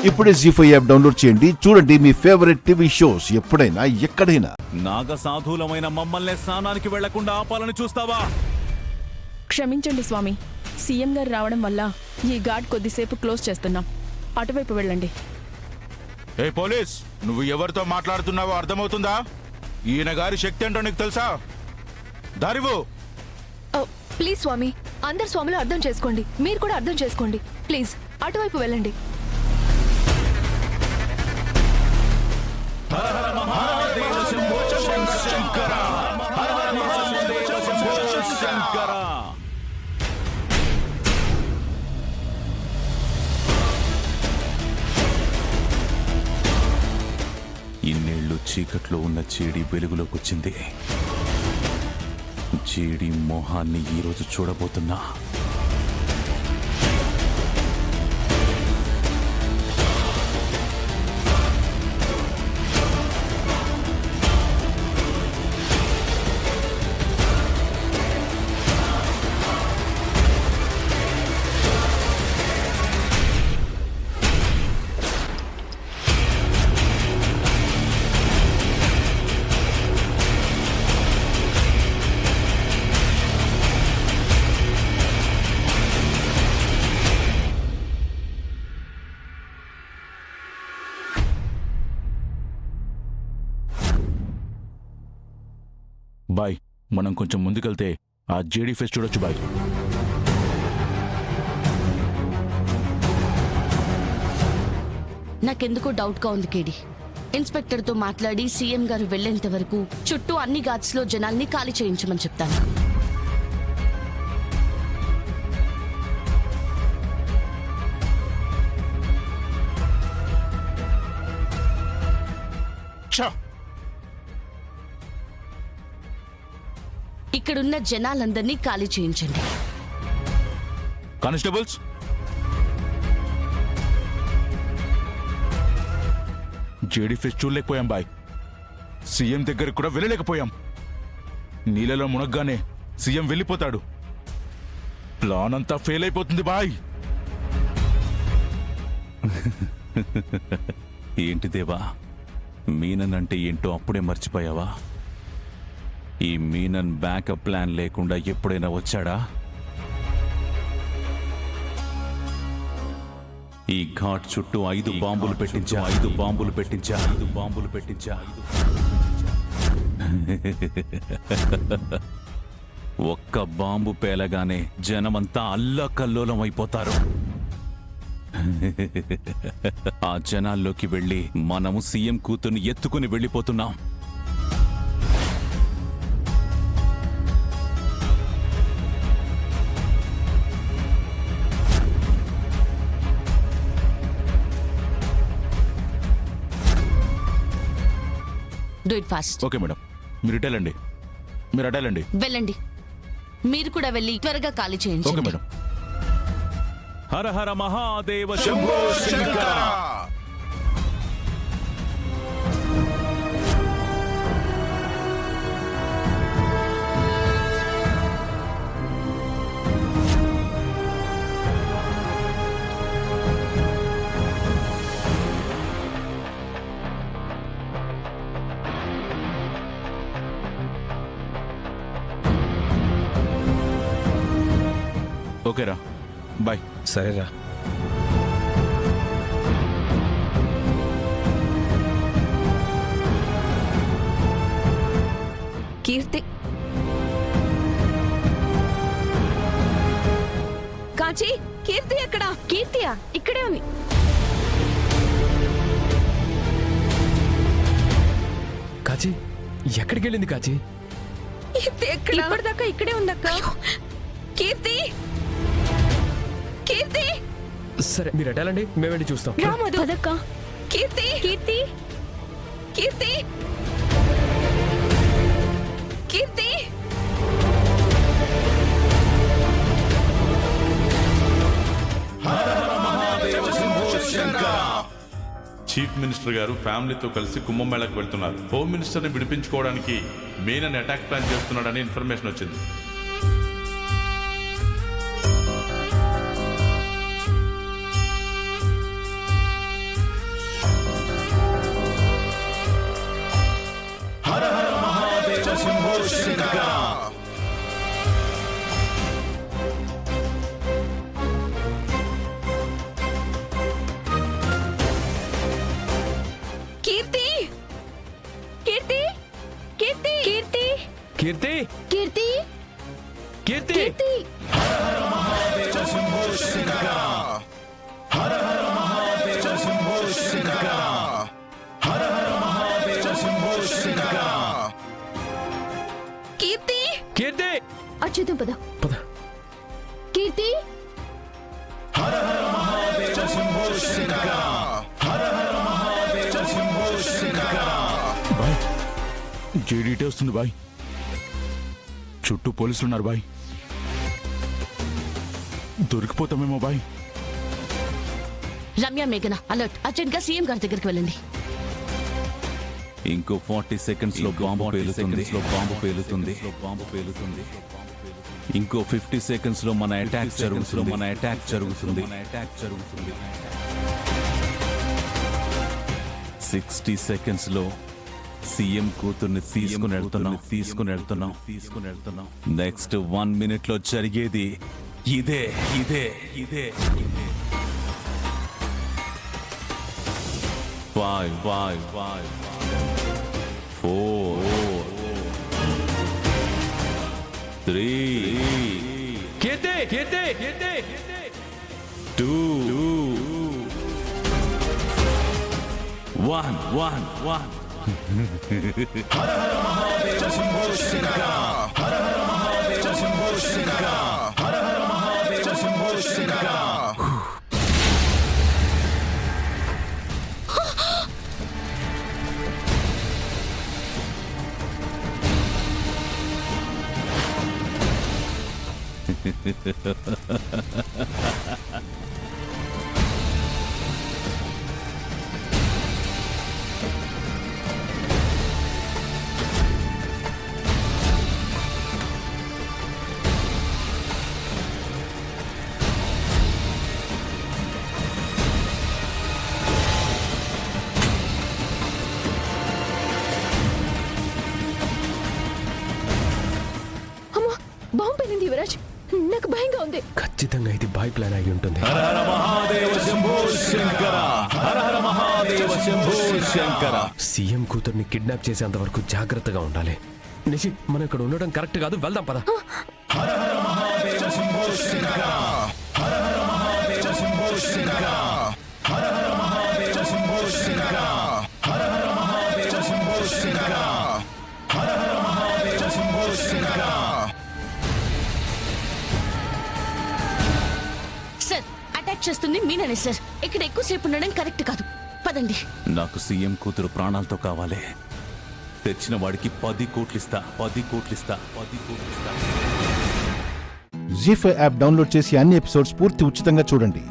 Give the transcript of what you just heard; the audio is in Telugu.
ఇప్పుడే జీ5 యాప్ డౌన్లోడ్ చేయండి. చూడండి మీ ఫేవరెట్ టీవీ షోస్ ఎప్పుడైనా ఎక్కడైనా. నాగసాధువులమైన మమ్మల్ని స్నానానికి వెళ్లకుండా ఆపాలని చూస్తావా? క్షమించండి స్వామి, సీఎం గారు రావడం వల్ల ఈ ఘాట్ కొద్దిసేపు క్లోజ్ చేస్తున్నాం. అటువైపు వెళ్ళండి. ఏ పోలీస్, నువ్వు ఎవరితో మాట్లాడుతున్నావో అర్థమవుతుందా? ఈయన గారి శక్తి ఏంటో నీకు తెలుసా? దారివు. ప్లీజ్ స్వామి, అందరు స్వాములు అర్థం చేసుకోండి, మీరు కూడా అర్థం చేసుకోండి. ప్లీజ్ అటువైపు వెళ్ళండి. ఇన్నేళ్లు చీకట్లో ఉన్న చేడి వెలుగులోకి వచ్చింది. చేడి మోహాన్ని ఈరోజు చూడబోతున్నా. బాయ్, మనం కొంచెం ముందుకెళ్తే ఆ జేడీ ఫేస్ చూడొచ్చు బాయ్. నాకెందుకో డౌట్గా ఉంది కేడి. ఇన్స్పెక్టర్తో మాట్లాడి సీఎం గారు వెళ్లేంత వరకు చుట్టూ అన్ని ఘాట్స్లో జనాల్ని ఖాళీ చేయించమని చెప్తాను. ఇక్కడున్న జనాలందరినీ ఖాళీ చేయించండి. కానిస్టేబుల్స్, జేడీ ఫేస్ చూడలేకపోయాం బాయ్. సీఎం దగ్గరకు కూడా వెళ్ళలేకపోయాం. నీళ్ళలో మునగ్గానే సీఎం వెళ్ళిపోతాడు. ప్లాన్ అంతా ఫెయిల్ అయిపోతుంది బాయ్. ఏంటి దేవా, మీనన్ అంటే ఏంటో అప్పుడే మర్చిపోయావా? ఈ మీనన్ బ్యాకప్ ప్లాన్ లేకుండా ఎప్పుడైనా వచ్చాడా? ఈ ఘాట్ చుట్టూ 5 బాంబులు పెట్టించా. ఒక్క బాంబు పేలగానే జనమంతా అల్లకల్లోలం అయిపోతారు. ఆ జనాల్లోకి వెళ్ళి మనము సీఎం కూతుర్ని ఎత్తుకుని వెళ్ళిపోతున్నాం. Do it fast. Okay madam, మీరు అటెళ్ళండి. వెళ్ళండి. మీరు కూడా వెళ్ళి త్వరగా ఖాళీ ఓకే చేయించండి. మేడం. హర హర మహాదేవ శంభో శంకర. ఓకేరా, బాయ్. సరేరా. కీర్తి, కాచి, కీర్తి ఎక్కడ? కీర్తియా? ఇక్కడే ఉంది. కాచి, ఎక్కడికి వెళ్ళింది కాచి? కీర్తి ఎక్కడ? ఇప్పటిదాకా ఇక్కడే ఉందక్క. కీర్తి, కీర్తి. సరే, మీరు ఎటాలండి, మేము వెళ్ళి చూస్తాం. రామదు అదక్క. కీర్తి, కీర్తి, కీర్తి, కీర్తి. చీఫ్ మినిస్టర్ గారు ఫ్యామిలీతో కలిసి కుంభమేళకు వెళ్తున్నారు. హోమ్ మినిస్టర్ని విడిపించుకోవడానికి మీనన్ అటాక్ ప్లాన్ చేస్తున్నాడని ఇన్ఫర్మేషన్ వచ్చింది. కీర్తి కీర్తి కీర్తి కీర్తి కీర్తి కీర్తి కీర్తి కీర్తి కీర్తి కీర్తి అచ్యుతం పద పద. కీర్తి బాయ్ జేడీటే వస్తుంది బాయ్. చుట్టూ పోలీసులు ఉన్నారు బాయ్. దొరికిపోతామేమో బాయ్. రమ్య మేఘన అలర్ట్, అర్జెంట్ గా సీఎం గారి దగ్గరికి వెళ్ళండి. ఇంకో 40 సెకండ్స్ లో బాంబు పేలుతుంది. ఇంకో 50 సెకండ్స్ లో మన అటాక్ జరుగుతుంది. 60 సెకండ్స్ లో సీఎం కూతుర్ని తీసుకుని వెళ్తున్నాం. నెక్స్ట్ 1 మినిట్ లో జరిగేది ఇదే. 5 4 3 కీర్తి కీర్తి 2 1 అమ్మా బాంబు పేలింది యువరాజ్, నాకు భయంగా ఉంది. ఖచ్చితంగా ఇది బాయ్ ప్లాన్ అయి ఉంటుంది. సీఎం కూతుర్ని కిడ్నాప్ చేసేంత వరకు జాగ్రత్తగా ఉండాలి. నిషి, మనం ఇక్కడ ఉండడం కరెక్ట్ కాదు, వెళ్దాం పద. సార్, అటాక్ చేస్తుంది మీననే సార్. ఇక్కడ ఎక్కువసేపు ఉండడం కరెక్ట్ కాదు. పదండి. నాకు సీఎం కూతురు ప్రాణాలతో కావాలి. తెచ్చిన వాడికి 10 కోట్లు ఇస్తా. జీ5 యాప్ డౌన్లోడ్ చేసి అన్ని ఎపిసోడ్స్ పూర్తి ఉచితంగా చూడండి.